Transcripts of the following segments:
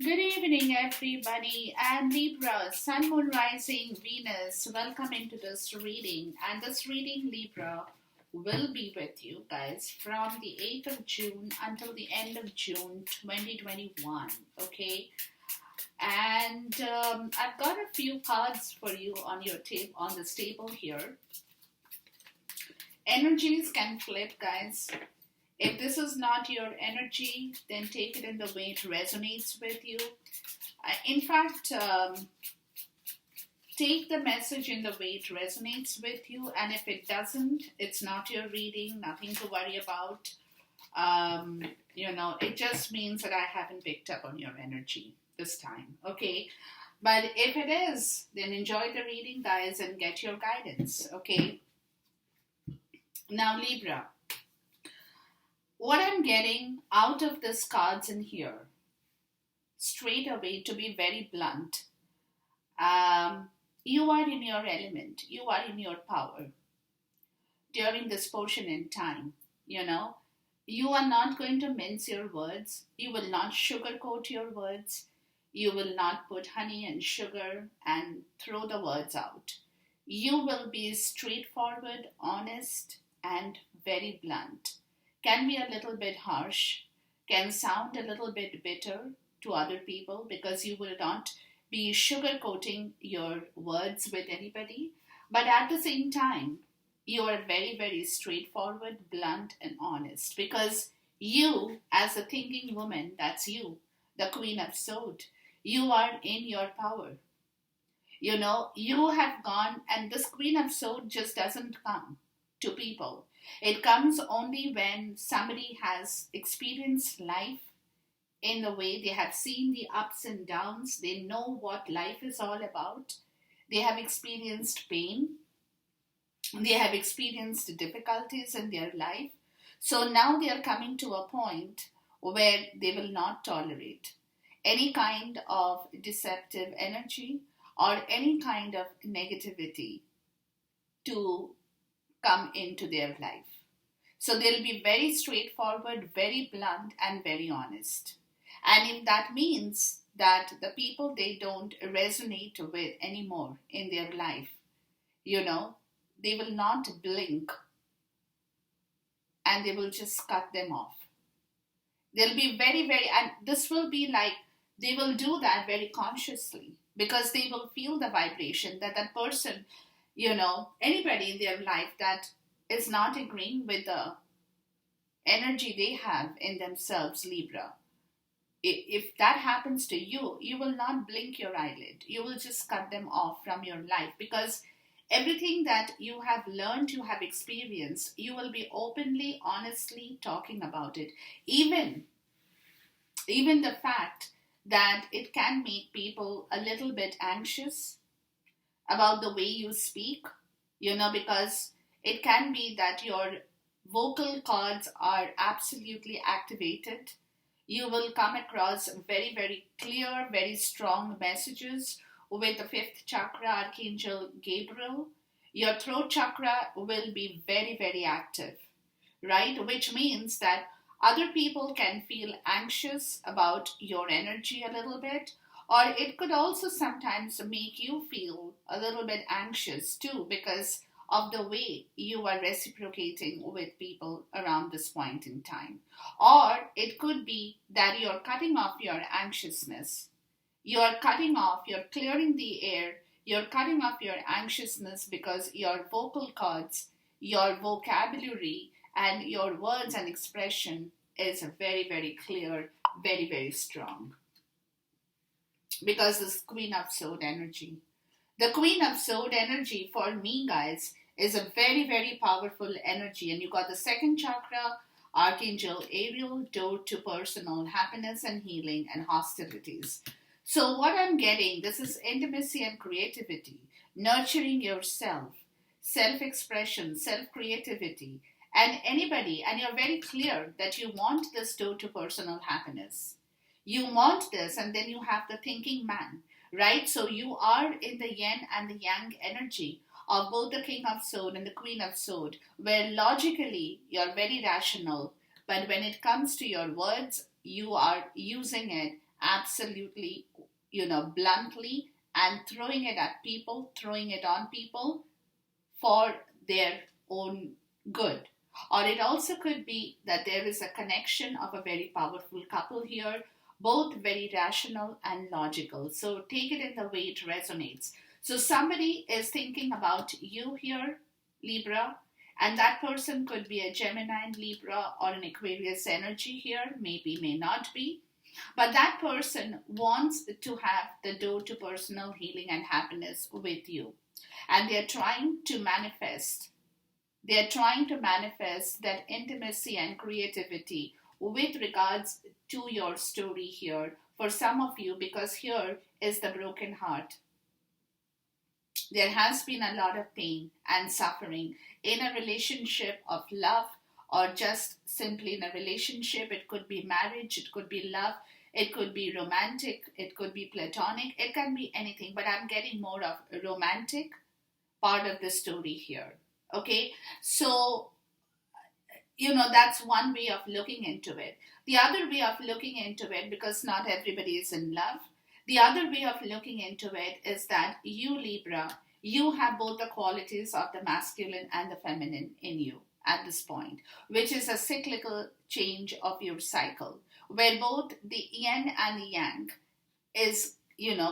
Good evening, everybody, and Libra, Sun, Moon, Rising, Venus. Welcome into this reading. And this reading, Libra, will be with you guys from the 8th of June until the end of June 2021. Okay, and I've got a few cards for you on your tape on this table here. Energies can flip, guys. If this is not your energy, then take it in the way it resonates with you. In fact, take the message in the way it resonates with you, and if it doesn't, it's not your reading, nothing to worry about. It just means that I haven't picked up on your energy this time, okay? But if it is, then enjoy the reading, guys, and get your guidance, okay? Now, Libra, what I'm getting out of this cards in here, straight away, to be very blunt, you are in your element, you are in your power during this portion in time. You are not going to mince your words, you will not sugarcoat your words, you will not put honey and sugar and throw the words out. You will be straightforward, honest, and very blunt. Can be a little bit harsh, can sound a little bit bitter to other people because you will not be sugarcoating your words with anybody. But at the same time, you are very, very straightforward, blunt, and honest because you, as a thinking woman, that's you, the Queen of Swords, you are in your power. You have gone, and this Queen of Swords just doesn't come to people. It comes only when somebody has experienced life in the way they have seen the ups and downs, they know what life is all about, they have experienced pain, they have experienced difficulties in their life. So now they are coming to a point where they will not tolerate any kind of deceptive energy or any kind of negativity to come into their life. So they'll be very straightforward, very blunt, and very honest. And if that means that the people they don't resonate with anymore in their life, they will not blink and they will just cut them off. They'll be very, very, and this will be like, they will do that very consciously because they will feel the vibration that person, anybody in their life that is not agreeing with the energy they have in themselves, Libra. If that happens to you, you will not blink your eyelid. You will just cut them off from your life because everything that you have learned, you have experienced, you will be openly, honestly talking about it. Even the fact that it can make people a little bit anxious about the way you speak, because it can be that your vocal cords are absolutely activated. You will come across very, very clear, very strong messages with the fifth chakra, Archangel Gabriel. Your throat chakra will be very, very active, right? Which means that other people can feel anxious about your energy a little bit, or it could also sometimes make you feel a little bit anxious too because of the way you are reciprocating with people around this point in time. Or it could be that you're cutting off your anxiousness. You're cutting off, you're clearing the air, you're cutting off your anxiousness because your vocal cords, your vocabulary, and your words and expression is very, very clear, very, very strong. Because this Queen of Swords energy. The Queen of Swords energy for me, guys, is a very, very powerful energy. And you got the second chakra, Archangel Ariel, door to personal happiness and healing and hostilities. So what I'm getting, this is intimacy and creativity, nurturing yourself, self-expression, self-creativity, and anybody, and you're very clear that you want this door to personal happiness. You want this, and then you have the thinking man, right? So you are in the yin and the yang energy of both the King of Swords and the Queen of Swords, where logically you're very rational, but when it comes to your words, you are using it absolutely, bluntly, and throwing it at people, throwing it on people for their own good. Or it also could be that there is a connection of a very powerful couple here, both very rational and logical. So take it in the way it resonates. So somebody is thinking about you here, Libra, and that person could be a Gemini, Libra, or an Aquarius energy here, maybe, may not be. But that person wants to have the door to personal healing and happiness with you. And they're trying to manifest. They're trying to manifest that intimacy and creativity with regards to your story here for some of you, because here is the broken heart. There has been a lot of pain and suffering in a relationship of love, or just simply in a relationship. It could be marriage, it could be love, it could be romantic, it could be platonic, it can be anything, but I'm getting more of a romantic part of the story here. Okay, so that's one way of looking into it. The other way of looking into it, because not everybody is in love, the other way of looking into it is that you, Libra, you have both the qualities of the masculine and the feminine in you at this point, which is a cyclical change of your cycle, where both the yin and the yang is,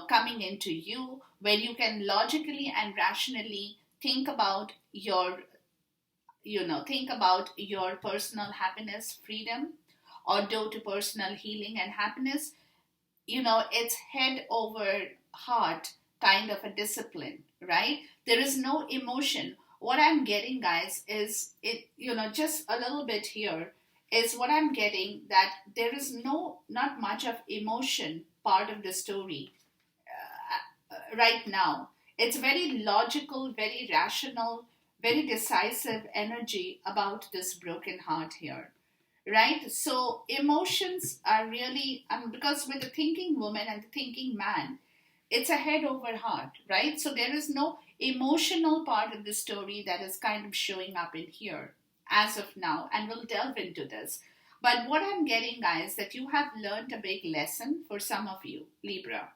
coming into you, where you can logically and rationally think about your personal happiness, freedom, or door to personal healing and happiness. It's head over heart kind of a discipline, right? There is no emotion. What I'm getting, guys, is it, just a little bit here is what I'm getting, that there is not much of emotion part of the story right now. It's very logical, very rational, very decisive energy about this broken heart here, right? So emotions are really, because with the thinking woman and the thinking man, it's a head over heart, right? So there is no emotional part of the story that is kind of showing up in here as of now, and we'll delve into this. But what I'm getting, guys, that you have learned a big lesson for some of you, Libra.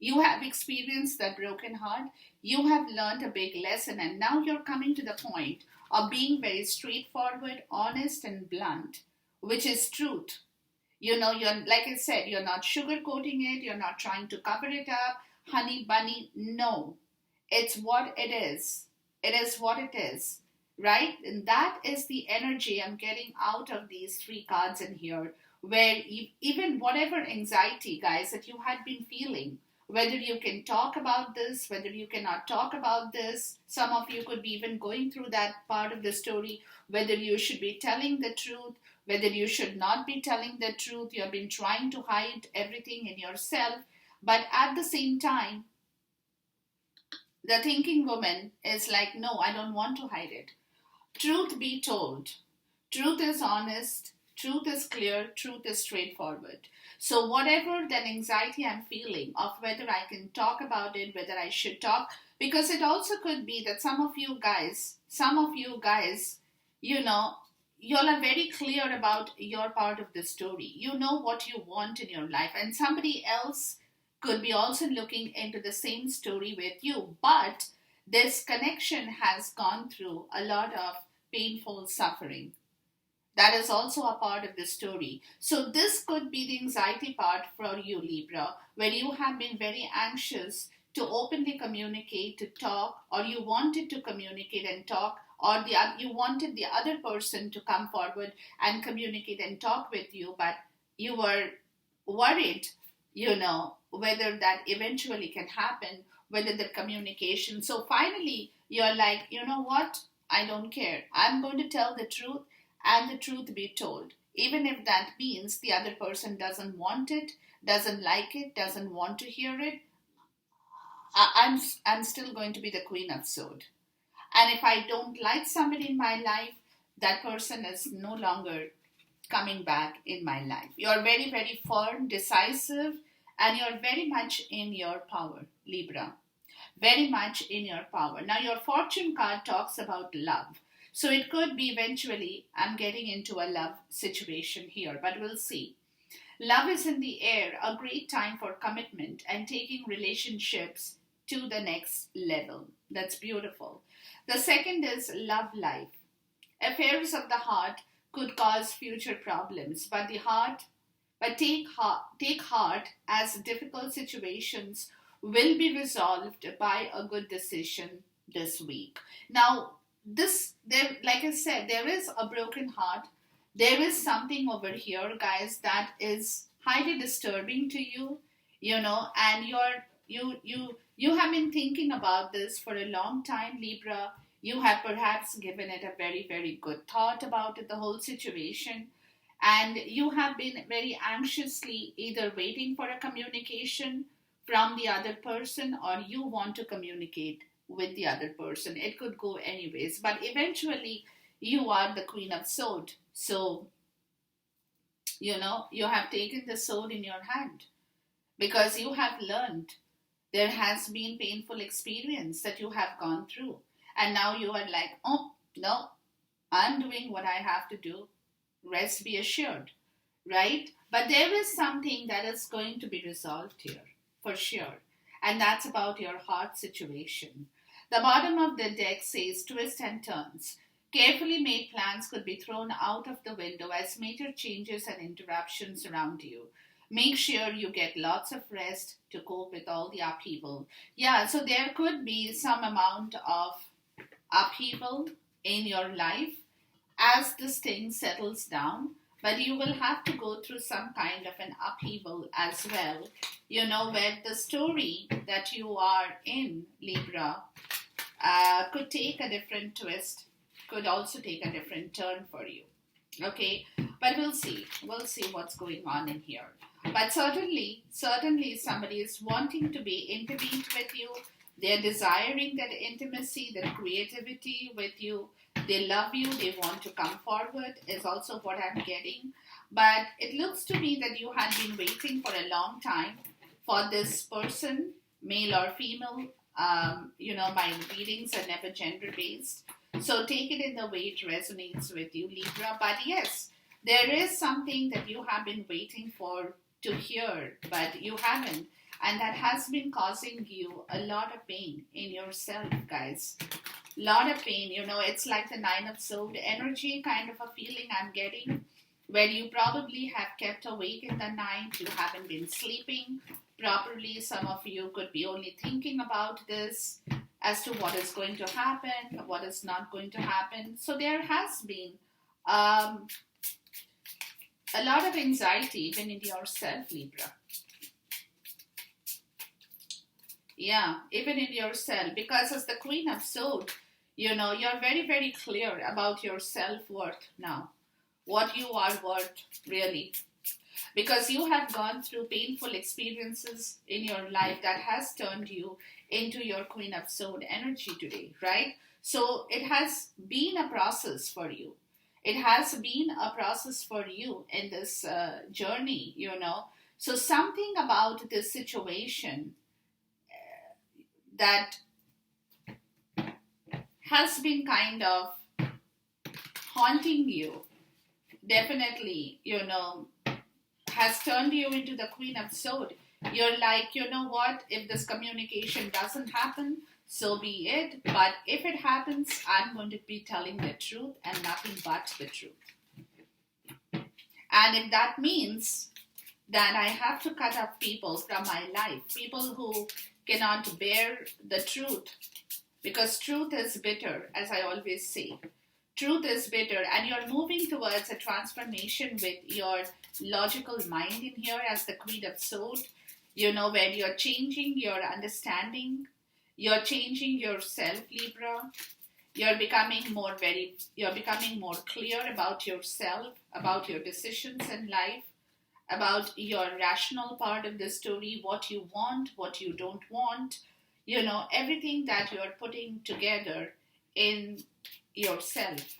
You have experienced that broken heart. You have learned a big lesson, and now you're coming to the point of being very straightforward, honest, and blunt, which is truth. You're, like I said, you're not sugarcoating it, you're not trying to cover it up, honey bunny. No, it's what it is. It is what it is, right? And that is the energy I'm getting out of these three cards in here, where even whatever anxiety, guys, that you had been feeling, whether you can talk about this, whether you cannot talk about this, some of you could be even going through that part of the story, whether you should be telling the truth, whether you should not be telling the truth. You have been trying to hide everything in yourself, but at the same time, the thinking woman is like, no, I don't want to hide it. Truth be told, truth is honest, truth is clear, truth is straightforward. So whatever that anxiety I'm feeling of whether I can talk about it, whether I should talk, because it also could be that some of you guys, you all are very clear about your part of the story. You know what you want in your life, and somebody else could be also looking into the same story with you. But this connection has gone through a lot of painful suffering. That is also a part of the story. So this could be the anxiety part for you, Libra, where you have been very anxious to openly communicate, to talk, or you wanted to communicate and talk, or you wanted the other person to come forward and communicate and talk with you, but you were worried, whether that eventually can happen, whether the communication. So finally, you're like, you know what? I don't care. I'm going to tell the truth, and the truth be told. Even if that means the other person doesn't want it, doesn't like it, doesn't want to hear it, I'm still going to be the Queen of Swords. And if I don't like somebody in my life, that person is no longer coming back in my life. You're very, very firm, decisive, and you're very much in your power, Libra. Very much in your power. Now, your fortune card talks about love. So it could be eventually I'm getting into a love situation here, but we'll see. Love is in the air, a great time for commitment and taking relationships to the next level. That's beautiful. The second is love life. Affairs of the heart could cause future problems, take heart as difficult situations will be resolved by a good decision this week. Now, this there, like I said, there is a broken heart. There is something over here, guys, that is highly disturbing to you, and you have been thinking about this for a long time, Libra. You have perhaps given it a very, very good thought about it, the whole situation, and you have been very anxiously either waiting for a communication from the other person, or you want to communicate with the other person. It could go anyways, but eventually you are the Queen of Swords. So, you have taken the sword in your hand because you have learned. There has been painful experience that you have gone through, and now you are like, oh no, I'm doing what I have to do. Rest be assured, right? But there is something that is going to be resolved here, for sure. And that's about your heart situation. The bottom of the deck says twists and turns. Carefully made plans could be thrown out of the window as major changes and interruptions around you. Make sure you get lots of rest to cope with all the upheaval. Yeah, so there could be some amount of upheaval in your life as this thing settles down, but you will have to go through some kind of an upheaval as well, where the story that you are in, Libra, could take a different twist, could also take a different turn for you. Okay, but we'll see. We'll see what's going on in here. But certainly somebody is wanting to be intimate with you. They're desiring that intimacy, that creativity with you. They love you. They want to come forward is also what I'm getting. But it looks to me that you had been waiting for a long time for this person, male or female. My readings are never gender based. So take it in the way it resonates with you, Libra. But yes, there is something that you have been waiting for to hear, but you haven't. And that has been causing you a lot of pain in yourself, guys. Lot of pain, it's like the Nine of Swords energy kind of a feeling I'm getting, where you probably have kept awake in the night, you haven't been sleeping properly. Some of you could be only thinking about this as to what is going to happen, what is not going to happen. So there has been a lot of anxiety even in yourself, Libra. Yeah, even in yourself, because as the Queen of Swords, you're very, very clear about your self-worth now, what you are worth, really. Because you have gone through painful experiences in your life that has turned you into your Queen of Swords energy today, right? So it has been a process for you. It has been a process for you in this journey, So something about this situation that has been kind of haunting you, definitely, has turned you into the Queen of Swords. You're like, you know what, if this communication doesn't happen, so be it. But if it happens, I'm going to be telling the truth and nothing but the truth. And if that means that I have to cut off people from my life, people who cannot bear the truth, because truth is bitter, as I always say. Truth is bitter, and you're moving towards a transformation with your logical mind in here as the Queen of Swords, where you're changing your understanding, you're changing yourself, Libra. You're becoming more clear about yourself, about your decisions in life, about your rational part of the story, what you want, what you don't want, everything that you're putting together in yourself.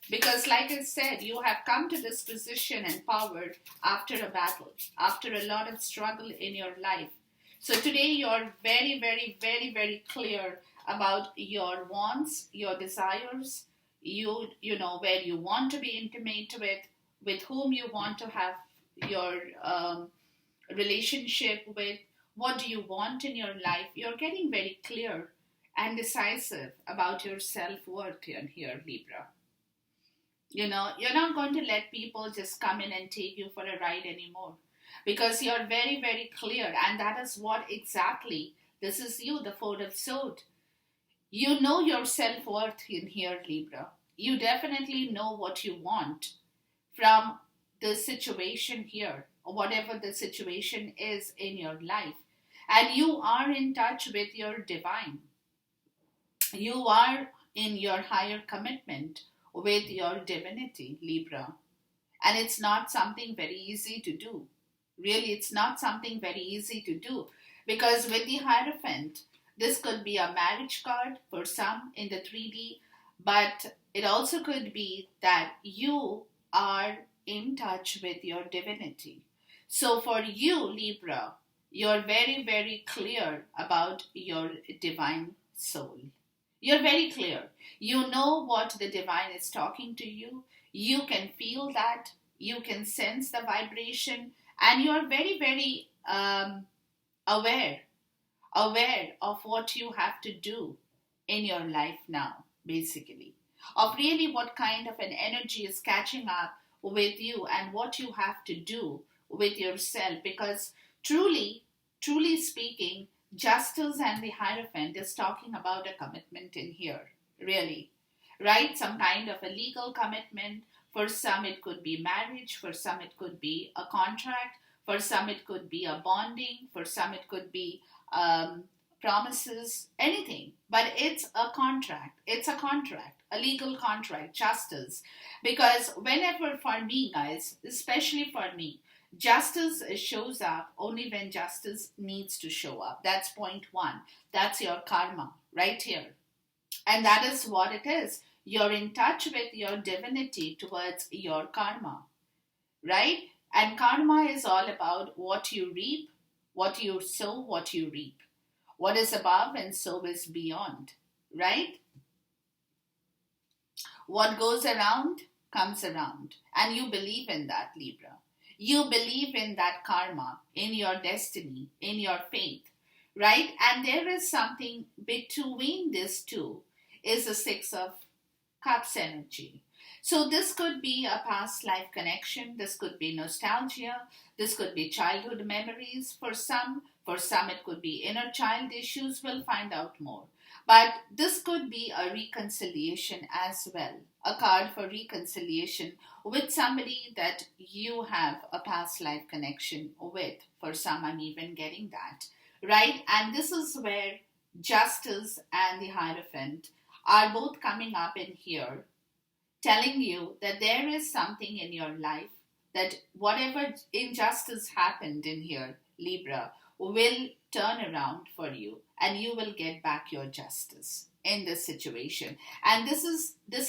Because like I said, you have come to this position empowered after a battle, after a lot of struggle in your life. So today you're very, very, very, very clear about your wants, your desires, where you want to be intimate with whom you want to have, your relationship with, what do you want in your life, you're getting very clear and decisive about your self-worth in here, Libra. You're not going to let people just come in and take you for a ride anymore, because you're very, very clear, and that is what exactly this is you, the Four of Swords. You know your self worth in here, Libra. You definitely know what you want from the situation here, or whatever the situation is in your life. And you are in touch with your divine. You are in your higher commitment with your divinity, Libra. And it's not something very easy to do. Really, it's not something very easy to do, because with the Hierophant, this could be a marriage card for some in the 3D, but it also could be that you are in touch with your divinity. So for you, Libra, you're very, very clear about your divine soul. You're very clear. You know what the divine is talking to you. You can feel that. You can sense the vibration. And you're very, very aware, aware of what you have to do in your life now, basically. Of really what kind of an energy is catching up with you and what you have to do with yourself. Because truly, truly speaking, Justice and the Hierophant is talking about a commitment in here, really. Right? Some kind of a legal commitment. For some, it could be marriage. For some, it could be a contract. For some, it could be a bonding. For some, it could be promises, anything. But it's a contract. It's a contract, a legal contract, justice. Because whenever, for me, guys, especially for me, justice shows up only when justice needs to show up. That's point one. That's your karma right here. And that is what it is. You're in touch with your divinity towards your karma, right? And karma is all about what you reap, what you sow, what you reap. What is above and so is beyond, right? What goes around comes around. And you believe in that, Libra. You believe in that karma, in your destiny, in your faith, right? And there is something between these two, is the Six of Cups energy. So this could be a past life connection. This could be nostalgia. This could be childhood memories for some. For some, it could be inner child issues. We'll find out more. But this could be a reconciliation as well. A card for reconciliation with somebody that you have a past life connection with. For some, I'm even getting that. Right? And this is where Justice and the Hierophant are both coming up in here, telling you that there is something in your life, that whatever injustice happened in here, Libra, will turn around for you and you will get back your justice in this situation. And this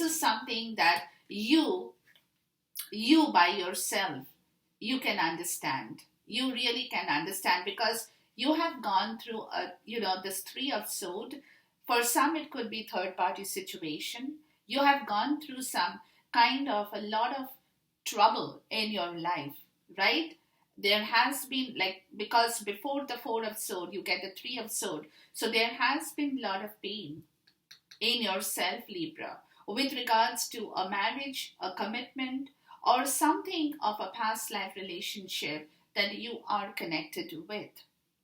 is something that you by yourself, you can understand. You really can understand, because you have gone through this Three of Swords. For some, it could be third party situation. You have gone through some kind of a lot of trouble in your life, right? There has been, like, because before the Four of Swords, you get the Three of Swords. So there has been a lot of pain in yourself, Libra, with regards to a marriage, a commitment, or something of a past life relationship that you are connected with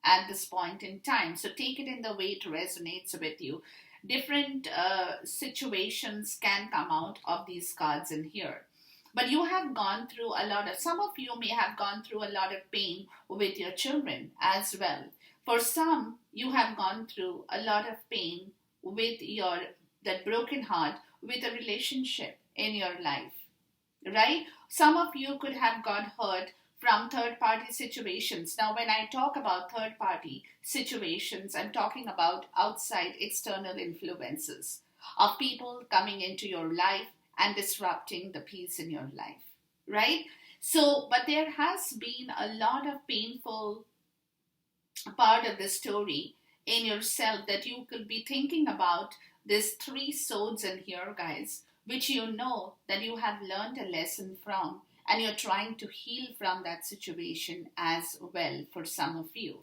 at this point in time. So take it in the way it resonates with you. Different situations can come out of these cards in here. But you have gone through a lot of, some of you may have gone through a lot of pain with your children as well. For some, you have gone through a lot of pain with that broken heart with a relationship in your life, right? Some of you could have got hurt from third party situations. Now, when I talk about third party situations, I'm talking about outside external influences of people coming into your life and disrupting the peace in your life, right? So, but there has been a lot of painful part of the story in yourself that you could be thinking about these three swords in here, guys, which you know that you have learned a lesson from, and you're trying to heal from that situation as well for some of you,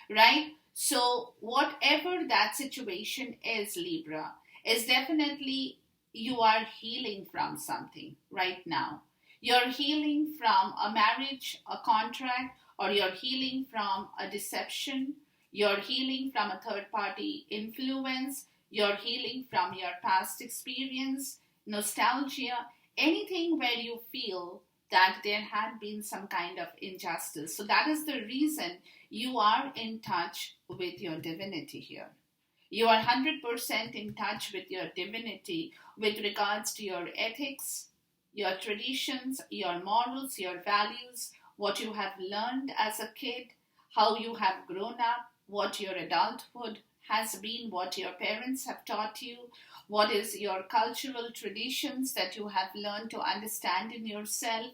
right? So, whatever that situation is, Libra, is definitely you are healing from something right now. You're healing from a marriage, a contract, or you're healing from a deception. You're healing from a third party influence. You're healing from your past experience, nostalgia, anything where you feel that there had been some kind of injustice. So, that is the reason you are in touch with your divinity here. You are 100% in touch with your divinity with regards to your ethics, your traditions, your morals, your values, what you have learned as a kid, how you have grown up, what your adulthood has been, what your parents have taught you, what is your cultural traditions that you have learned to understand in yourself.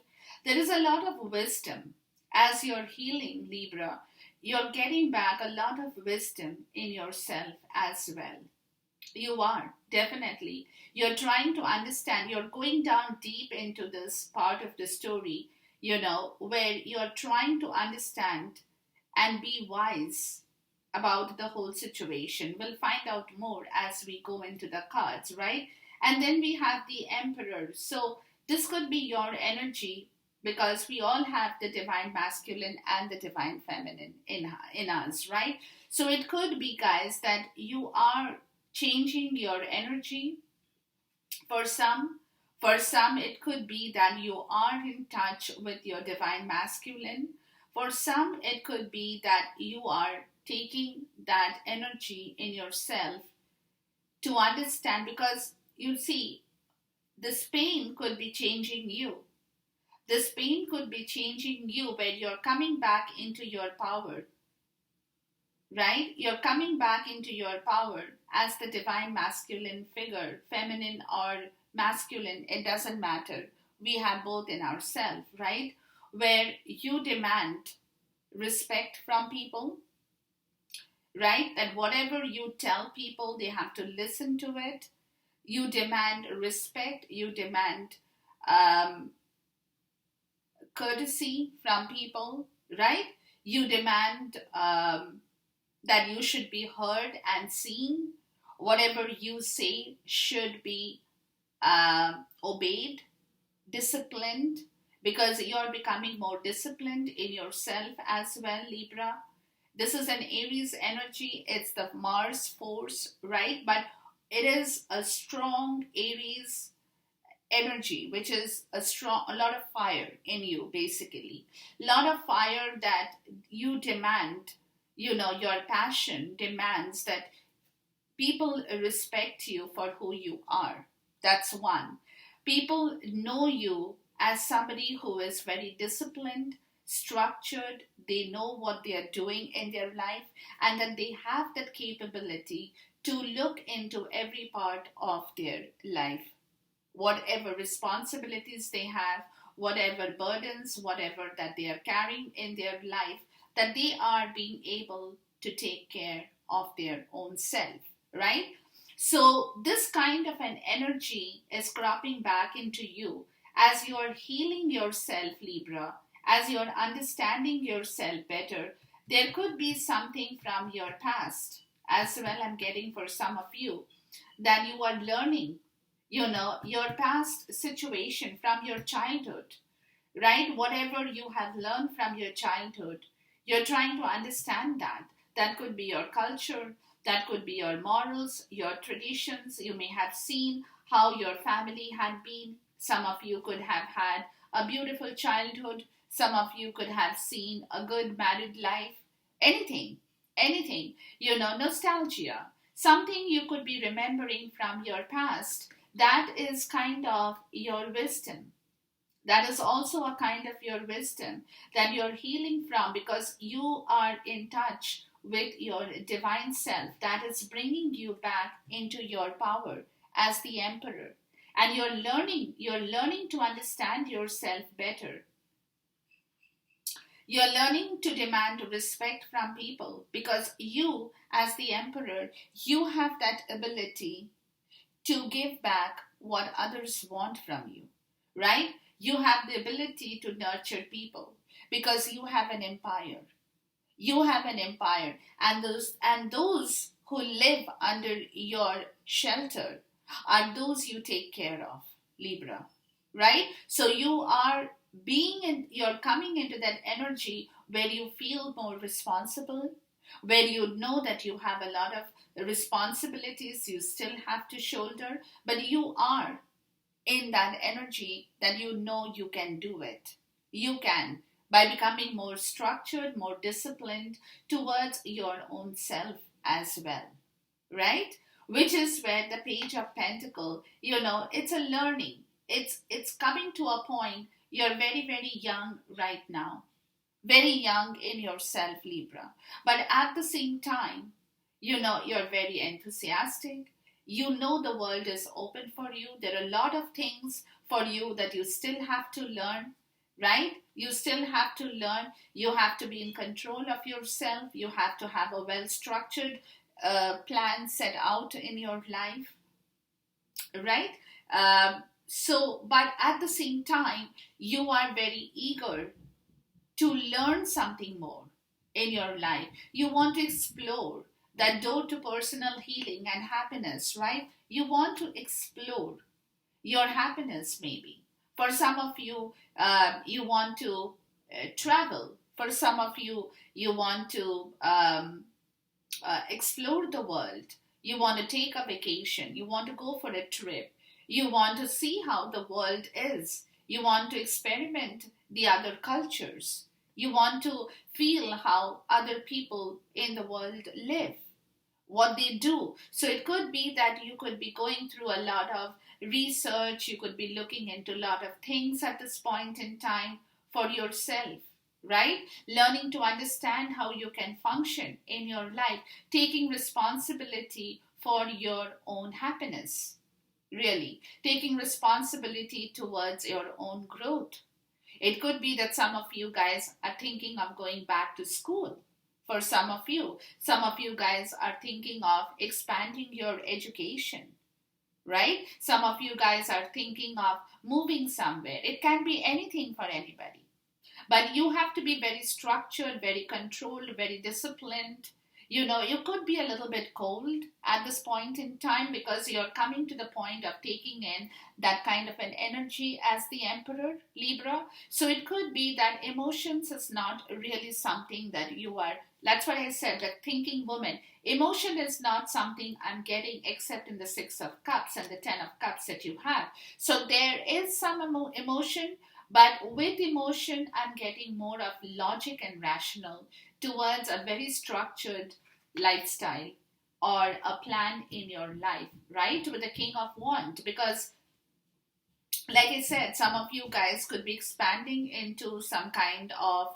There is a lot of wisdom. As you're healing, Libra, you're getting back a lot of wisdom in yourself as well. You are, definitely. You're trying to understand, you're going down deep into this part of the story, where you're trying to understand and be wise about the whole situation. We'll find out more as we go into the cards, right? And then we have the Emperor. So this could be your energy because we all have the divine masculine and the divine feminine in us, right? So it could be, guys, that you are changing your energy for some. For some, it could be that you are in touch with your divine masculine. For some, it could be that you are taking that energy in yourself to understand, because you see, this pain could be changing you. This pain could be changing you where you're coming back into your power, right? You're coming back into your power as the divine masculine figure, feminine or masculine, it doesn't matter. We have both in ourselves, right? Where you demand respect from people, right? That whatever you tell people, they have to listen to it. You demand respect, you demand courtesy from people, right? You demand that you should be heard and seen. Whatever you say should be obeyed, disciplined, because you're becoming more disciplined in yourself as well, Libra. This is an Aries energy, it's the Mars force, right? But it is a strong Aries energy, which is a lot of fire in you, basically. A lot of fire that you demand, your passion demands that people respect you for who you are. That's one. People know you as somebody who is very disciplined, structured, they know what they are doing in their life, and that they have that capability to look into every part of their life. Whatever responsibilities they have, whatever burdens, whatever that they are carrying in their life, that they are being able to take care of their own self, right? So, this kind of an energy is cropping back into you as you're healing yourself, Libra, as you're understanding yourself better. There could be something from your past as well, I'm getting for some of you, that you are learning, your past situation from your childhood, right? Whatever you have learned from your childhood, you're trying to understand that. That could be your culture, that could be your morals, your traditions. You may have seen how your family had been. Some of you could have had a beautiful childhood. Some of you could have seen a good married life. Anything, nostalgia. Something you could be remembering from your past. That is kind of your wisdom. That is also a kind of your wisdom that you're healing from, because you are in touch with your divine self that is bringing you back into your power as the Emperor. And you're learning to understand yourself better. You're learning to demand respect from people, because you, as the Emperor, you have that ability to give back what others want from you, right? You have the ability to nurture people because you have an empire. You have an empire, and those who live under your shelter are those you take care of, Libra. Right? So you're coming into that energy where you feel more responsible, where you know that you have a lot of responsibilities you still have to shoulder, but you are in that energy that you know you can do it. You can, by becoming more structured, more disciplined towards your own self as well, right? Which is where the Page of Pentacle, it's a learning. It's coming to a point. You're very, very young right now, very young in yourself, Libra. But at the same time, you're very enthusiastic. You know the world is open for you. There are a lot of things for you that you still have to learn, right? You still have to learn. You have to be in control of yourself. You have to have a well structured plan set out in your life, right? But at the same time, you are very eager to learn something more in your life. You want to explore that door to personal healing and happiness, right? You want to explore your happiness, maybe. For some of you, you want to travel. For some of you, you want to explore the world. You want to take a vacation. You want to go for a trip. You want to see how the world is. You want to experiment the other cultures. You want to feel how other people in the world live, what they do. So it could be that you could be going through a lot of research, you could be looking into a lot of things at this point in time for yourself, right? Learning to understand how you can function in your life, taking responsibility for your own happiness, really, taking responsibility towards your own growth. It could be that some of you guys are thinking of going back to school. For some of you guys are thinking of expanding your education, right? Some of you guys are thinking of moving somewhere. It can be anything for anybody. But you have to be very structured, very controlled, very disciplined. You could be a little bit cold at this point in time because you're coming to the point of taking in that kind of an energy as the Emperor, Libra. So it could be that emotions is not really something that you are. That's why I said that thinking woman, emotion is not something I'm getting except in the Six of Cups and the Ten of Cups that you have. So there is some emotion, but with emotion, I'm getting more of logic and rational towards a very structured lifestyle or a plan in your life, right? With the King of Wands, because like I said, some of you guys could be expanding into some kind of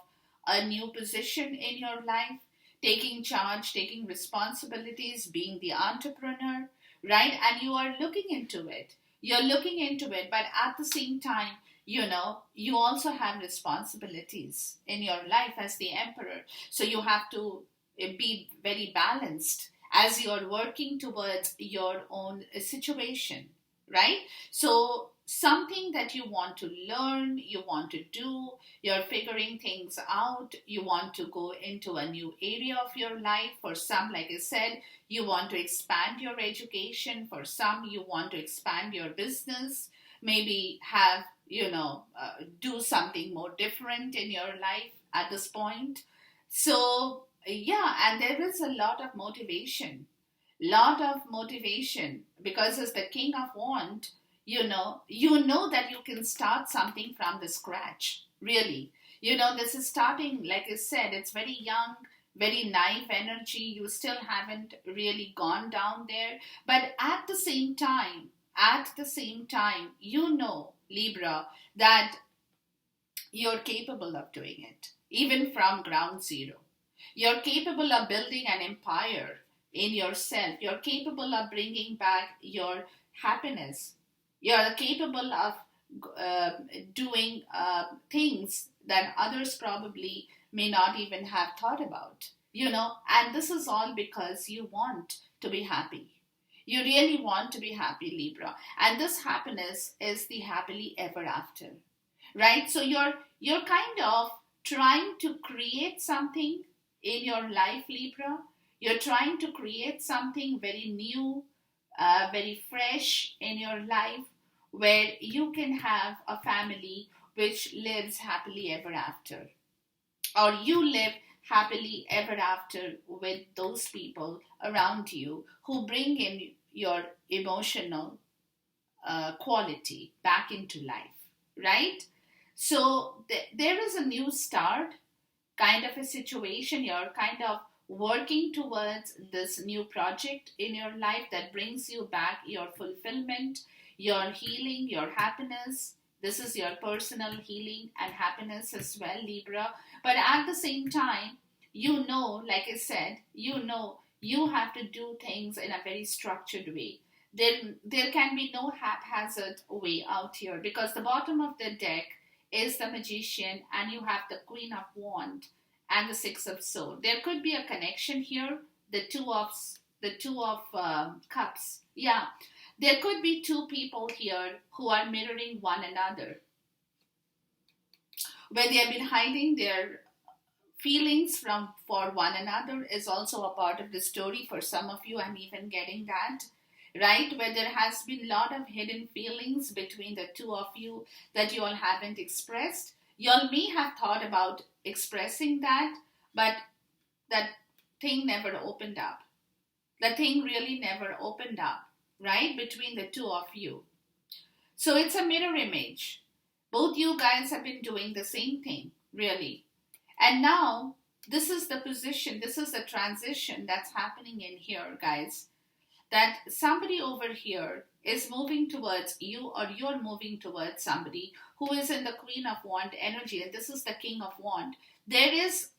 a new position in your life, taking charge, taking responsibilities, being the entrepreneur, right? And you are looking into it. You're looking into it, but at the same time, you also have responsibilities in your life as the Emperor. So you have to be very balanced as you're working towards your own situation, right? So something that you want to learn, you want to do, you're figuring things out, you want to go into a new area of your life. For some, like I said, you want to expand your education. For some, you want to expand your business, maybe have, do something more different in your life at this point. So, yeah, and there is a lot of motivation because as the King of Wands, you know that you can start something from the scratch, really. This is starting, like I said, it's very young, very naive energy. You still haven't really gone down there. But at the same time, Libra, that you're capable of doing it, even from ground zero. You're capable of building an empire in yourself. You're capable of bringing back your happiness. You're capable of uh, doing things that others probably may not even have thought about. And this is all because you want to be happy. You really want to be happy, Libra. And this happiness is the happily ever after. right? So you're kind of trying to create something in your life, Libra. You're trying to create something very new, very fresh in your life, where you can have a family which lives happily ever after, or you live happily ever after with those people around you who bring in your emotional quality back into life, right? So there is a new start kind of a situation. You're kind of working towards this new project in your life that brings you back your fulfillment, your healing, your happiness. This is your personal healing and happiness as well, Libra. But at the same time, like I said, you have to do things in a very structured way. There can be no haphazard way out here, because the bottom of the deck is the magician and you have the queen of wand and the six of swords. There could be a connection here. The two of cups. Yeah, there could be two people here who are mirroring one another, where they have been hiding their feelings from for one another is also a part of the story for some of you. I'm even getting that, right, where there has been a lot of hidden feelings between the two of you that you all haven't expressed. You all may have thought about expressing that, but that thing never opened up. The thing really never opened up, right, between the two of you. So it's a mirror image. Both you guys have been doing the same thing, really. And now, this is the position, this is the transition that's happening in here, guys. That somebody over here is moving towards you, or you're moving towards somebody who is in the Queen of Wand energy, and this is the King of Wand. There is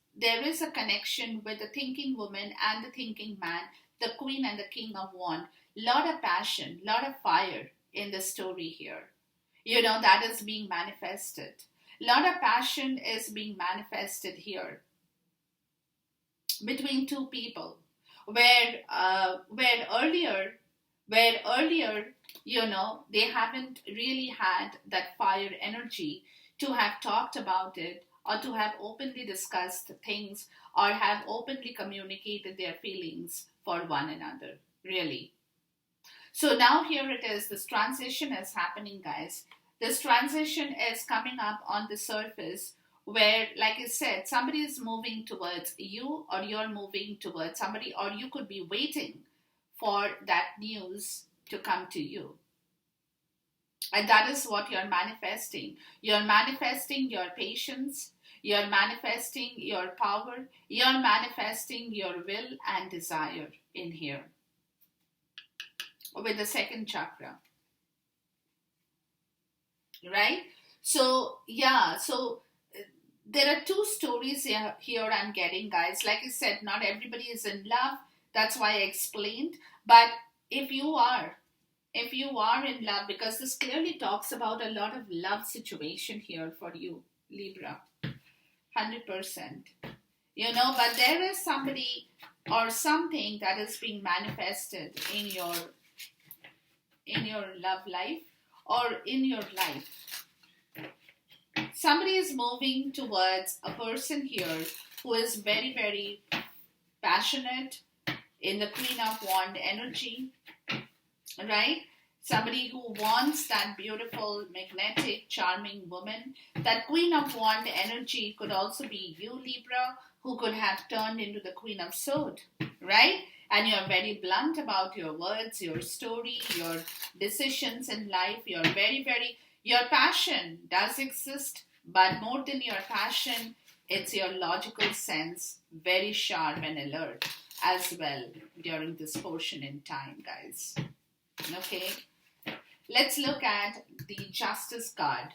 a connection with the thinking woman and the thinking man, the Queen and the King of Wand. Lot of passion, lot of fire in the story here. That is being manifested. Lot of passion is being manifested here between two people, where earlier they haven't really had that fire energy to have talked about it, or to have openly discussed things, or have openly communicated their feelings for one another, really. So now here it is, this transition is happening, guys. This transition is coming up on the surface, where, like I said, somebody is moving towards you, or you're moving towards somebody, or you could be waiting for that news to come to you. And that is what you're manifesting. You're manifesting your patience, you're manifesting your power, you're manifesting your will and desire in here with the second chakra, right? So, yeah, so there are two stories here I'm getting, guys. Like I said, not everybody is in love. That's why I explained. But if you are, if you are in love, because this clearly talks about a lot of love situation here for you, Libra, 100%. But there is somebody or something that is being manifested in your love life, or in your life. Somebody is moving towards a person here who is very, very passionate in the Queen of Wand energy, right? Somebody who wants that beautiful, magnetic, charming woman. That Queen of Wand energy could also be you, Libra, who could have turned into the Queen of Swords, right? And you're very blunt about your words, your story, your decisions in life. You're very, very, your passion does exist, but more than your passion, it's your logical sense, very sharp and alert as well during this portion in time, guys. Okay, let's look at the Justice card.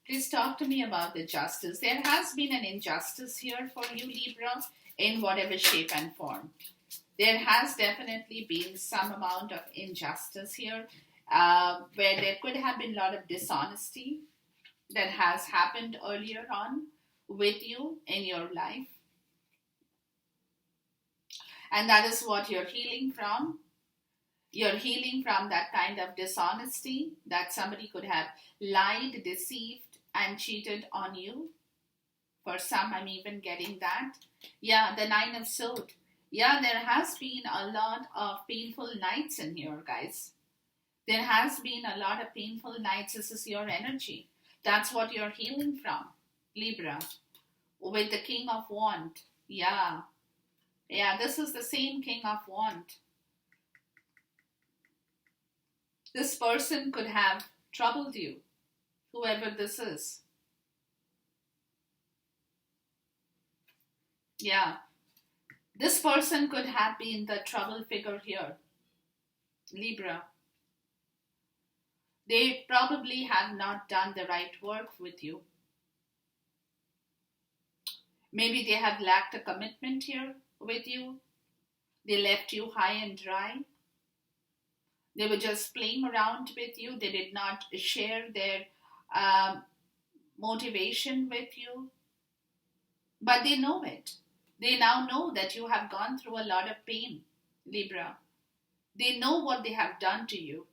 Please talk to me about the Justice. There has been an injustice here for you, Libra, in whatever shape and form. There has definitely been some amount of injustice here, where there could have been a lot of dishonesty that has happened earlier on with you in your life. And that is what you're healing from. You're healing from that kind of dishonesty, that somebody could have lied, deceived, and cheated on you. For some, I'm even getting that. Yeah, the Nine of Swords. Yeah, there has been a lot of painful nights in here, guys. There has been a lot of painful nights. This is your energy. That's what you're healing from, Libra. With the King of Wands. Yeah. Yeah, this is the same King of Wands. This person could have troubled you, whoever this is. Yeah. This person could have been the trouble figure here, Libra. They probably have not done the right work with you. Maybe they have lacked a commitment here with you. They left you high and dry. They were just playing around with you. They did not share their um, motivation with you. But they know it. They now know that you have gone through a lot of pain, Libra. They know what they have done to you.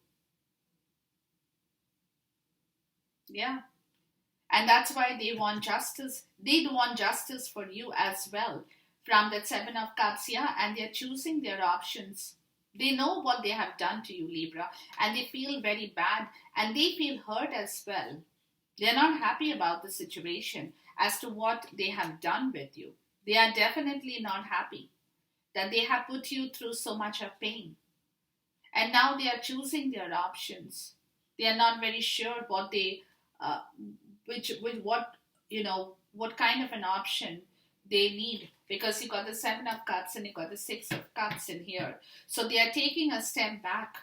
Yeah. And that's why they want justice. They want justice for you as well. From that Seven of Cups, yeah, and they're choosing their options. They know what they have done to you, Libra, and they feel very bad and they feel hurt as well. They're not happy about the situation as to what they have done with you. They are definitely not happy that they have put you through so much of pain. And now they are choosing their options. They are not very sure what they, uh, which what what kind of an option they need, because you got the Seven of Cups and you got the Six of Cups in here. So they are taking a step back.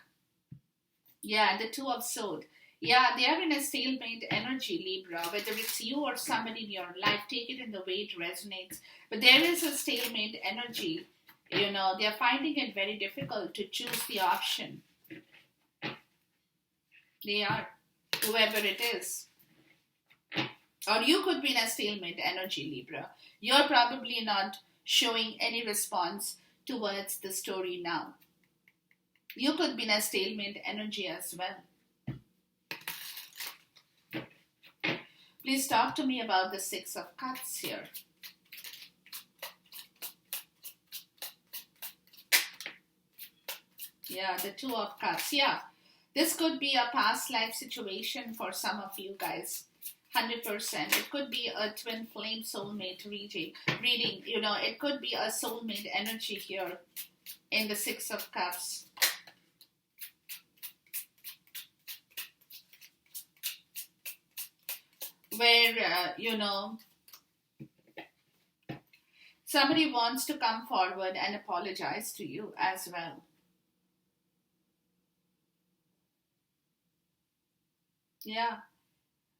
Yeah, the Two of Swords. Yeah, they are in a stalemate energy, Libra. Whether it's you or somebody in your life, take it in the way it resonates. But there is a stalemate energy. They are finding it very difficult to choose the option. They are, whoever it is. Or you could be in a stalemate energy, Libra. You're probably not showing any response towards the story now. You could be in a stalemate energy as well. Please talk to me about the Six of Cups here. Yeah, the Two of Cups. Yeah, this could be a past life situation for some of you guys. 100%. It could be a twin flame soulmate reading. It could be a soulmate energy here in the Six of Cups. Where, somebody wants to come forward and apologize to you as well. Yeah.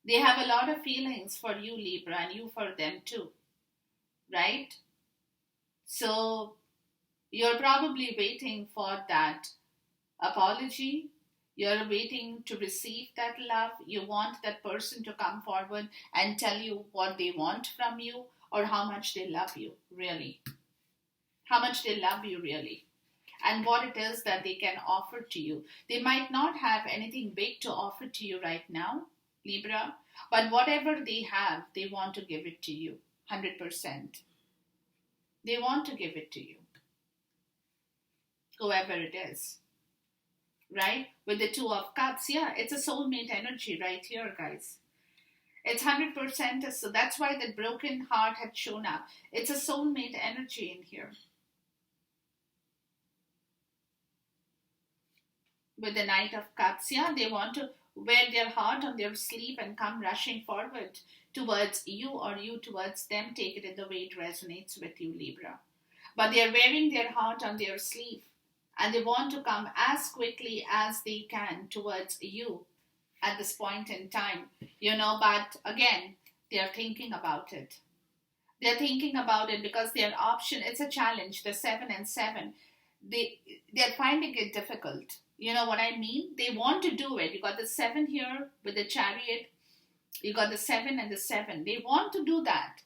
They have a lot of feelings for you, Libra, and you for them too, right? So you're probably waiting for that apology. You're waiting to receive that love. You want that person to come forward and tell you what they want from you or how much they love you, really. How much they love you, really. And what it is that they can offer to you. They might not have anything big to offer to you right now, Libra, but whatever they have, they want to give it to you, 100%. They want to give it to you, whoever it is, right? With the Two of Cups, yeah, it's a soulmate energy right here, guys. It's 100%, so that's why the broken heart had shown up. It's a soulmate energy in here. With the Knight of Cups, yeah, they want to wear their heart on their sleeve and come rushing forward towards you or you towards them. Take it in the way it resonates with you, Libra. But they are wearing their heart on their sleeve and they want to come as quickly as they can towards you at this point in time. But again, they are thinking about it. They're thinking about it because their option, it's a challenge, the 7 and 7. They're finding it difficult. You know what I mean? They want to do it. You got the 7 here with the Chariot. You got the 7 and the 7. They want to do that.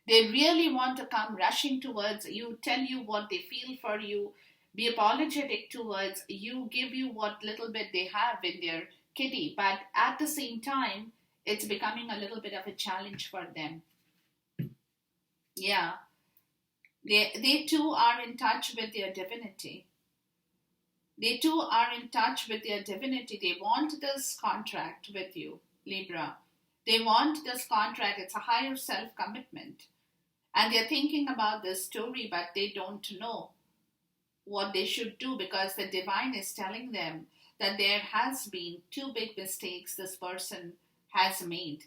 They really want to come rushing towards you, tell you what they feel for you, be apologetic towards you, give you what little bit they have in their kitty. But at the same time, It's becoming a little bit of a challenge for them. Yeah. They too are in touch with their divinity. They too are in touch with their divinity. They want this contract with you, Libra. They want this contract. It's a higher self commitment. And they're thinking about this story, but they don't know what they should do because the divine is telling them that there has been two big mistakes this person has made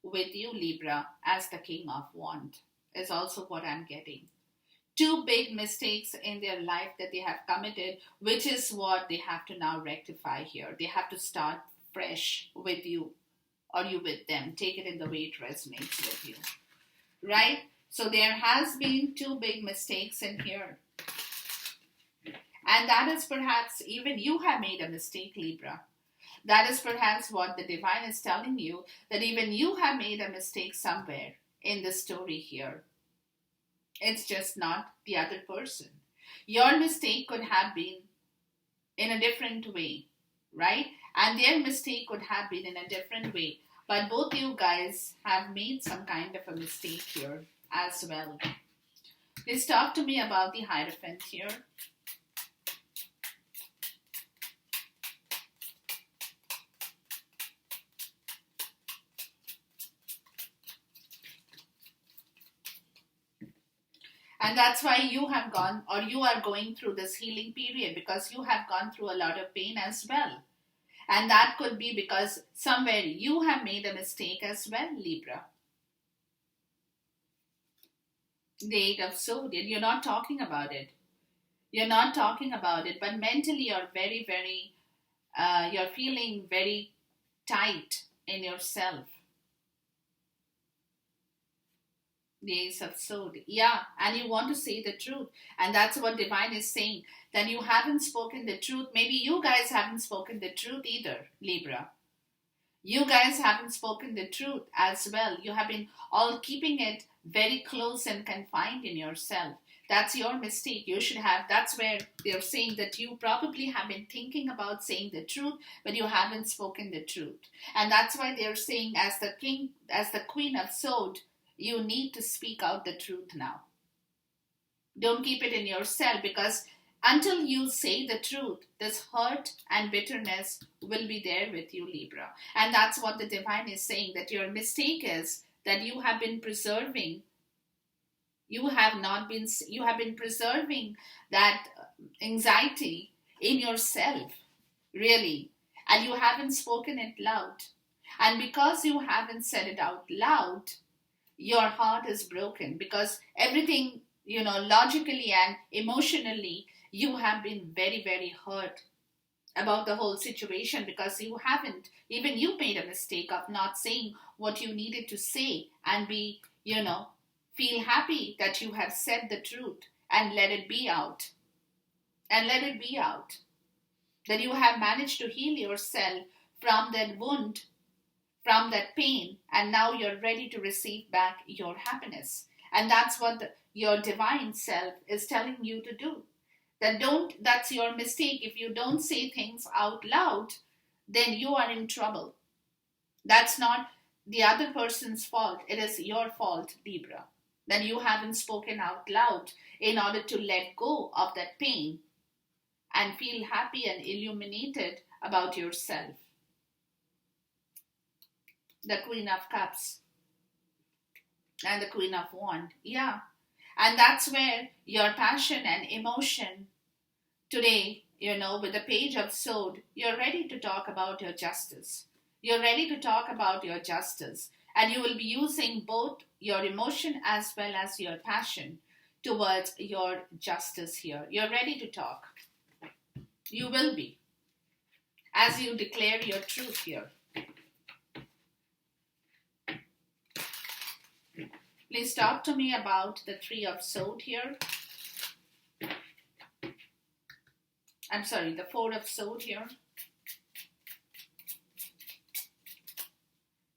with you, Libra, as the King of Wands, is also what I'm getting. Two big mistakes in their life that they have committed, which is what they have to now rectify here. They have to start fresh with you or you with them. Take it in the way it resonates with you. Right? So there has been two big mistakes in here. And that is perhaps even you have made a mistake, Libra. That is perhaps what the divine is telling you, that even you have made a mistake somewhere in the story here. It's just not the other person. Your mistake could have been in a different way, right? And their mistake could have been in a different way. But both you guys have made some kind of a mistake here as well. Let's talk to me about the Hierophant here. And that's why you have gone or you are going through this healing period, because you have gone through a lot of pain as well. And that could be because somewhere you have made a mistake as well, Libra. The Eight of Swords, you're not talking about it. You're not talking about it, but mentally you're very, you're feeling very tight in yourself. The Ace of Swords. Yeah, and you want to say the truth. And that's what Divine is saying. That you haven't spoken the truth. Maybe you guys haven't spoken the truth either, Libra. You guys haven't spoken the truth as well. You have been all keeping it very close and confined in yourself. That's your mistake. You should have, that's where they're saying that you probably have been thinking about saying the truth, but you haven't spoken the truth. And that's why they're saying, as the king, as the Queen of Swords, you need to speak out the truth now. Don't keep it in yourself, because until you say the truth, this hurt and bitterness will be there with you, Libra. And that's what the divine is saying, that your mistake is that you have been preserving. You have been preserving that anxiety in yourself, really. And you haven't spoken it loud. And because you haven't said it out loud, your heart is broken, because everything, logically and emotionally, you have been very hurt about the whole situation, because even you made a mistake of not saying what you needed to say and be, feel happy that you have said the truth and let it be out. And let it be out. That you have managed to heal yourself from that wound, from that pain, and now you're ready to receive back your happiness. And that's what your divine self is telling you to do. That's your mistake. If you don't say things out loud, then you are in trouble. That's not the other person's fault. It is your fault, Libra. That you haven't spoken out loud in order to let go of that pain and feel happy and illuminated about yourself. The Queen of Cups and the Queen of Wands. Yeah. And that's where your passion and emotion today, with the Page of Swords, you're ready to talk about your justice. You're ready to talk about your justice. And you will be using both your emotion as well as your passion towards your justice here. You're ready to talk. You will be. As you declare your truth here. Please talk to me about the Three of Swords here. I'm sorry, the Four of Swords here.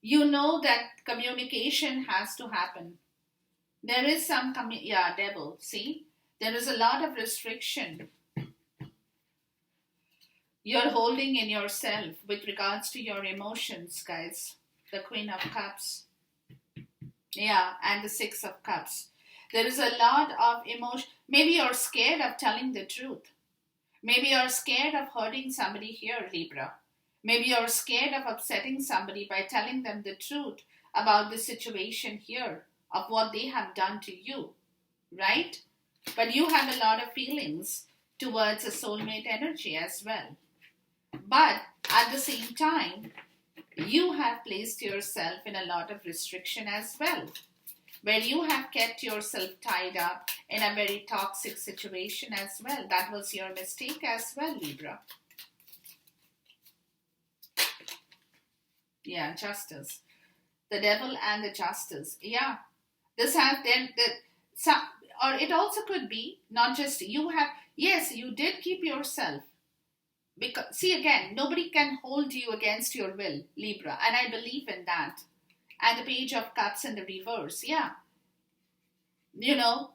You know that communication has to happen. There is some, devil, see? There is a lot of restriction you're holding in yourself with regards to your emotions, guys. The Queen of Cups. Yeah, and the Six of Cups. There is a lot of emotion. Maybe you're scared of telling the truth. Maybe you're scared of hurting somebody here, Libra. Maybe you're scared of upsetting somebody by telling them the truth about the situation here, of what they have done to you, right? But you have a lot of feelings towards a soulmate energy as well. But at the same time, you have placed yourself in a lot of restriction as well, where you have kept yourself tied up in a very toxic situation as well. That was your mistake as well, Libra. Yeah, Justice. The Devil and the Justice. Yeah, this has then some, or it also could be not just you have. Yes, you did keep yourself. Because see again, nobody can hold you against your will, Libra, and I believe in that. And the Page of Cups in the reverse. Yeah, you know,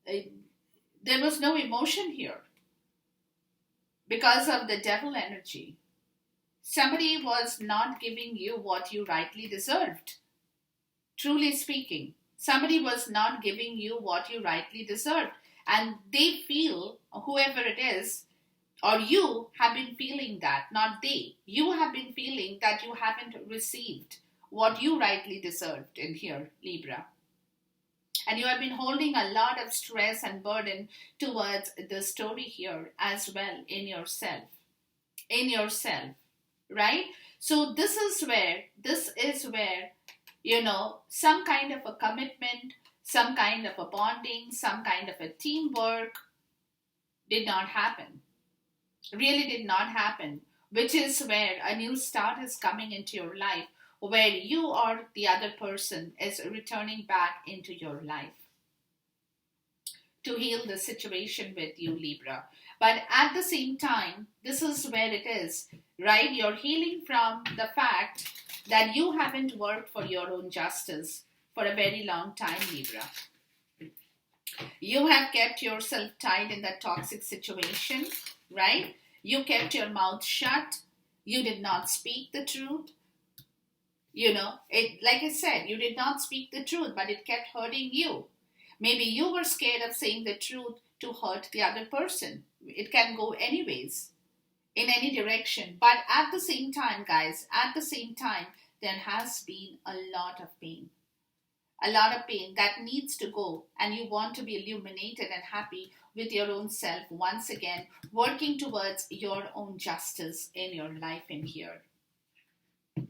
eh, there was no emotion here because of the devil energy. Somebody was not giving you what you rightly deserved. Truly speaking, somebody was not giving you what you rightly deserved. And they feel, whoever it is, or you have been feeling that, not they. You have been feeling that you haven't received what you rightly deserved in here, Libra. And you have been holding a lot of stress and burden towards the story here as well in yourself. In yourself, right? So this is where, some kind of a commitment, some kind of a bonding, some kind of a teamwork did not happen. Really did not happen. Which is where a new start is coming into your life, where you or the other person is returning back into your life to heal the situation with you, Libra. But at the same time, this is where it is, right? You're healing from the fact that you haven't worked for your own justice for a very long time, Libra. You have kept yourself tied in that toxic situation, right? You kept your mouth shut. You did not speak the truth. It, like I said, you did not speak the truth, but it kept hurting you. Maybe you were scared of saying the truth to hurt the other person. It can go anyways, in any direction. But at the same time, guys, at the same time, there has been a lot of pain. A lot of pain that needs to go, and you want to be illuminated and happy with your own self once again, working towards your own justice in your life in here.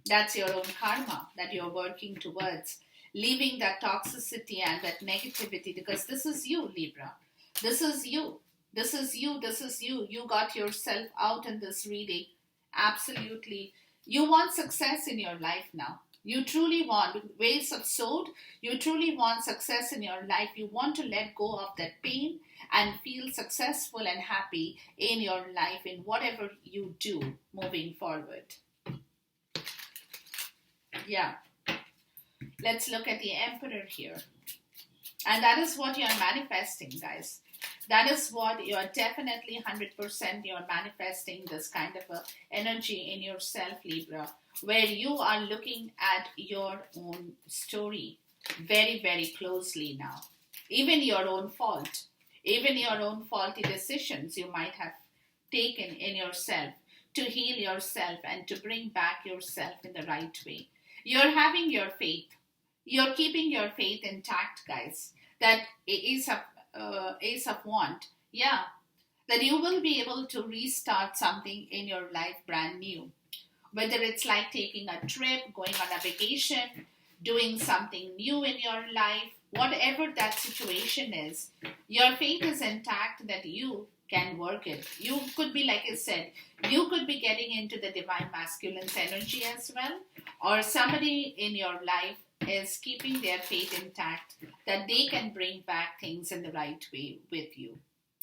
That's your own karma that you're working towards, leaving that toxicity and that negativity, because this is you, Libra. This is you. This is you. This is you. You got yourself out in this reading. Absolutely. You want success in your life now. You truly want, with ways of sword, you truly want success in your life. You want to let go of that pain and feel successful and happy in your life, in whatever you do moving forward. Yeah. Let's look at the Emperor here. And that is what you are manifesting, guys. That is what you are definitely 100% you are manifesting, this kind of a energy in yourself, Libra, where you are looking at your own story very, very closely now. Even your own fault, even your own faulty decisions you might have taken in yourself to heal yourself and to bring back yourself in the right way. You're having your faith. You're keeping your faith intact, guys. That Ace of Wand, yeah, that you will be able to restart something in your life brand new. Whether it's like taking a trip, going on a vacation, doing something new in your life, whatever that situation is, your faith is intact that you can work it. You could be, like I said, you could be getting into the divine masculine's energy as well, or somebody in your life is keeping their faith intact that they can bring back things in the right way with you.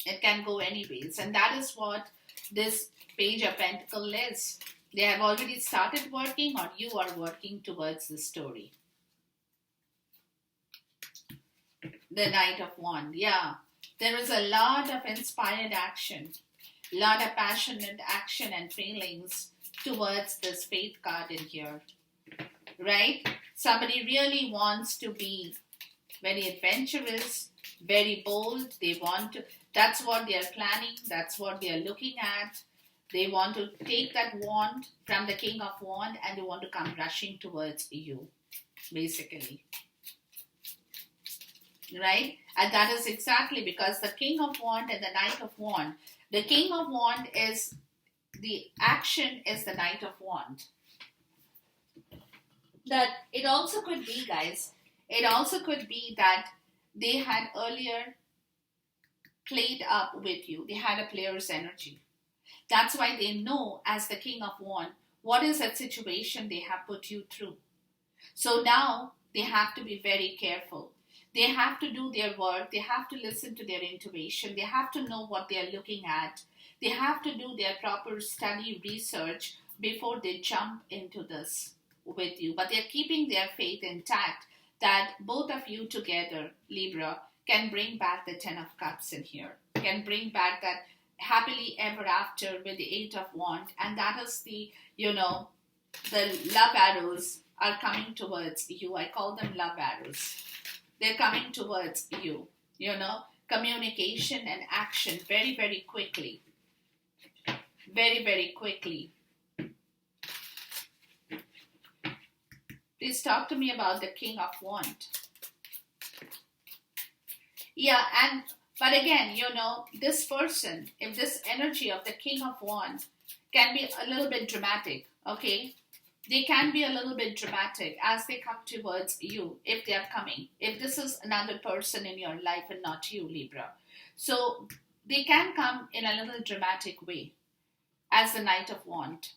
It can go anyways, and that is what this Page of Pentacles is. They have already started working, or you are working towards the story. The Knight of Wands, yeah. There is a lot of inspired action, a lot of passionate action and feelings towards this faith card in here. right? Somebody really wants to be very adventurous, very bold. They want to, that's what they are planning, that's what they are looking at. They want to take that wand from the King of Wand and they want to come rushing towards you, basically. Right? And that is exactly because the King of Wand and the Knight of Wand, the King of Wand is the action, is the Knight of Wand. That it also could be, guys, it also could be that they had earlier played up with you. They had a player's energy. That's why they know, as the King of Wand, what is that situation they have put you through. So now they have to be very careful. They have to do their work. They have to listen to their intuition. They have to know what they are looking at. They have to do their proper study research before they jump into this with you. But they're keeping their faith intact that both of you together, Libra, can bring back the Ten of Cups in here, can bring back that happily ever after with the Eight of Wands. And that is the, the love arrows are coming towards you. I call them love arrows. They're coming towards you, communication and action very, very quickly. Very, very quickly. Please talk to me about the King of Wands. Yeah, but again, this person, if this energy of the King of Wands can be a little bit dramatic, okay? They can be a little bit dramatic as they come towards you, if they are coming. If this is another person in your life and not you, Libra. So they can come in a little dramatic way as the Knight of Wands.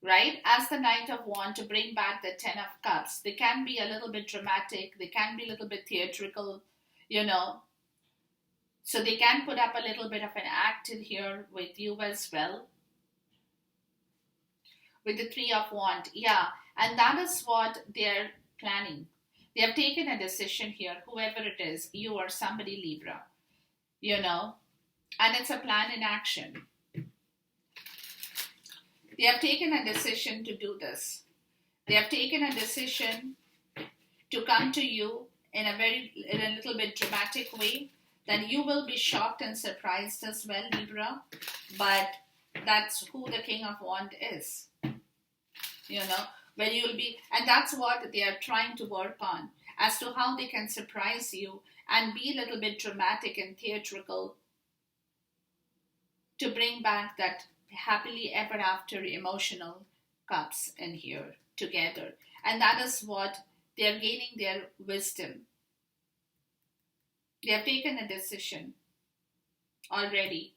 Right? As the Knight of Wands, to bring back the Ten of Cups. They can be a little bit dramatic. They can be a little bit theatrical, So they can put up a little bit of an act in here with you as well. With the Three of Wands. Yeah. And that is what they're planning. They have taken a decision here, whoever it is, you or somebody, Libra. And it's a plan in action. They have taken a decision to do this. They have taken a decision to come to you in a little bit dramatic way. Then you will be shocked and surprised as well, Libra. But that's who the King of Wands is. Where you'll be, and that's what they are trying to work on, as to how they can surprise you and be a little bit dramatic and theatrical to bring back that happily ever after emotional cups in here together. And that is what they're gaining their wisdom. They have taken a decision already.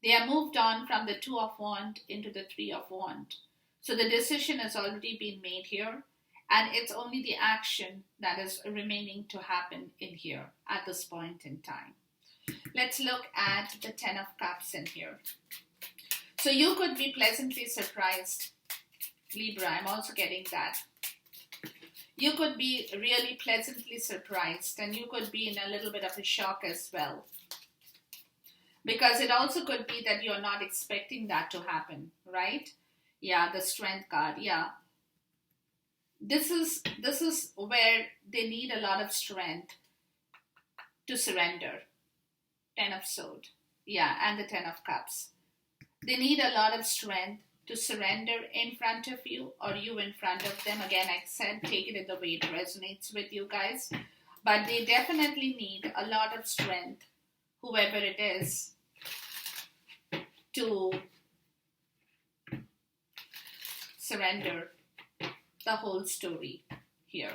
They have moved on from the Two of Wands into the Three of Wands. So the decision has already been made here, and it's only the action that is remaining to happen in here at this point in time. Let's look at the Ten of Cups in here. So you could be pleasantly surprised, Libra. I'm also getting that. You could be really pleasantly surprised, and you could be in a little bit of a shock as well. Because it also could be that you're not expecting that to happen, right? Yeah, the Strength card, yeah. This is where they need a lot of strength to surrender. Ten of Swords, yeah, and the Ten of Cups. They need a lot of strength to surrender in front of you or you in front of them. Again, I said, take it in the way it resonates with you guys. But they definitely need a lot of strength, whoever it is, to surrender the whole story here.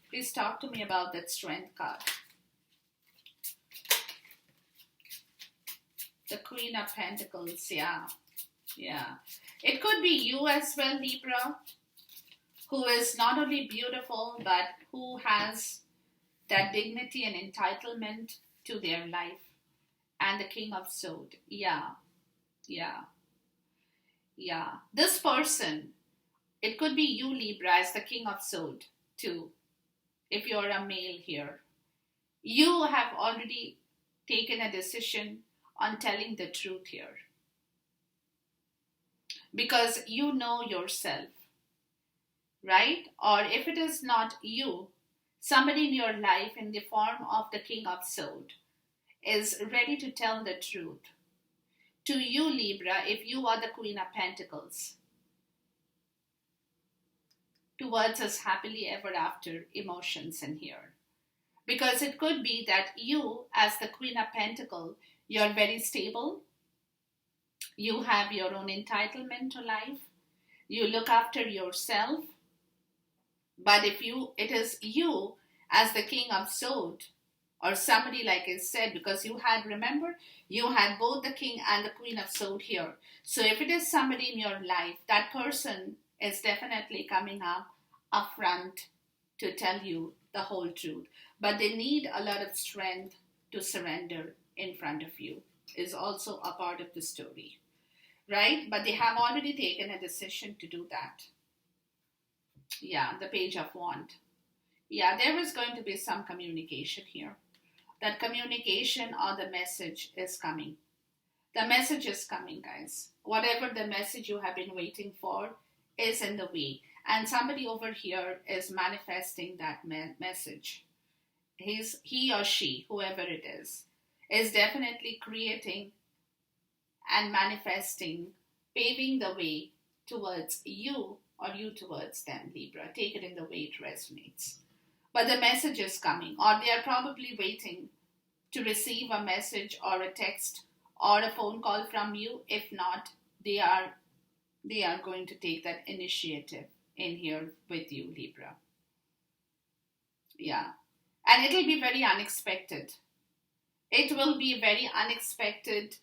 Please talk to me about that Strength card. The Queen of Pentacles, yeah. It could be you as well, Libra, who is not only beautiful, but who has that dignity and entitlement to their life. And the King of Swords, yeah. This person, it could be you, Libra, as the King of Swords, too, if you're a male here. You have already taken a decision on telling the truth here. Because you know yourself. right? Or if it is not you, somebody in your life in the form of the King of Swords is ready to tell the truth. To you, Libra, if you are the Queen of Pentacles, towards us happily ever after emotions in here. Because it could be that you, as the Queen of Pentacles, you're very stable, you have your own entitlement to life, you look after yourself. But if it is you as the King of Swords, or somebody like I said, because remember, you had both the King and the Queen of Swords here. So if it is somebody in your life, that person is definitely coming up upfront to tell you the whole truth. But they need a lot of strength to surrender in front of you, is also a part of the story, right? But they have already taken a decision to do that. Yeah, the Page of Wands. Yeah, there is going to be some communication here. That communication or the message is coming. The message is coming, guys. Whatever the message you have been waiting for is in the way. And somebody over here is manifesting that message. He or she, whoever it is definitely creating and manifesting, paving the way towards you or you towards them, Libra. Take it in the way it resonates. But the message is coming, or they are probably waiting to receive a message or a text or a phone call from you. If not, they are going to take that initiative in here with you, Libra. Yeah. And it'll be very unexpected. It will be very unexpected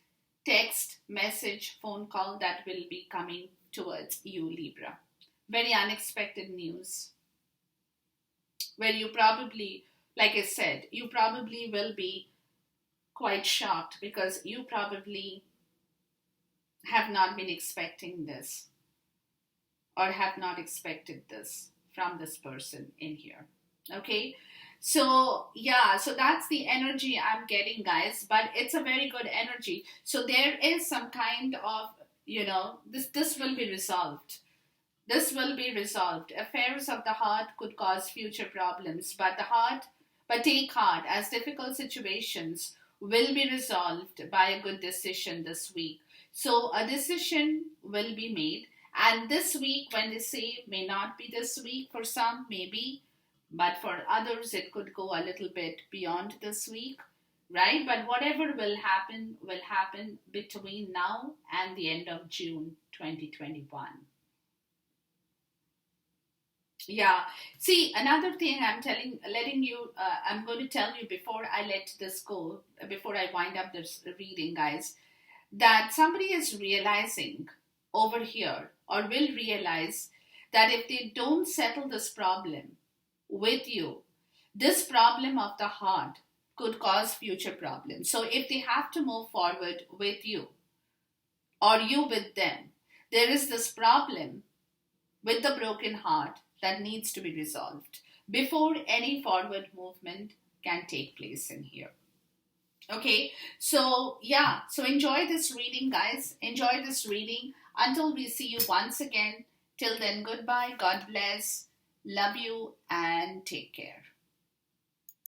text, message, phone call that will be coming towards you, Libra. Very unexpected news. Where you probably, like I said, you probably will be quite shocked because you probably have not been expecting this or have not expected this from this person in here. Okay, so yeah, so that's the energy I'm getting, guys, but it's a very good energy. So there is some kind of, this will be resolved. This will be resolved. Affairs of the heart could cause future problems, but take heart, as difficult situations will be resolved by a good decision this week. So a decision will be made, and this week, when they say may not be this week, for some maybe, but for others it could go a little bit beyond this week, right? But whatever will happen between now and the end of June 2021. Yeah. See, another thing I'm going to tell you before I let this go, before I wind up this reading, guys, that somebody is realizing over here or will realize that if they don't settle this problem with you, this problem of the heart could cause future problems. So if they have to move forward with you or you with them, there is this problem with the broken heart that needs to be resolved before any forward movement can take place in here. Okay, so yeah, so enjoy this reading, guys. Enjoy this reading until we see you once again. Till then, goodbye, God bless, love you, and take care.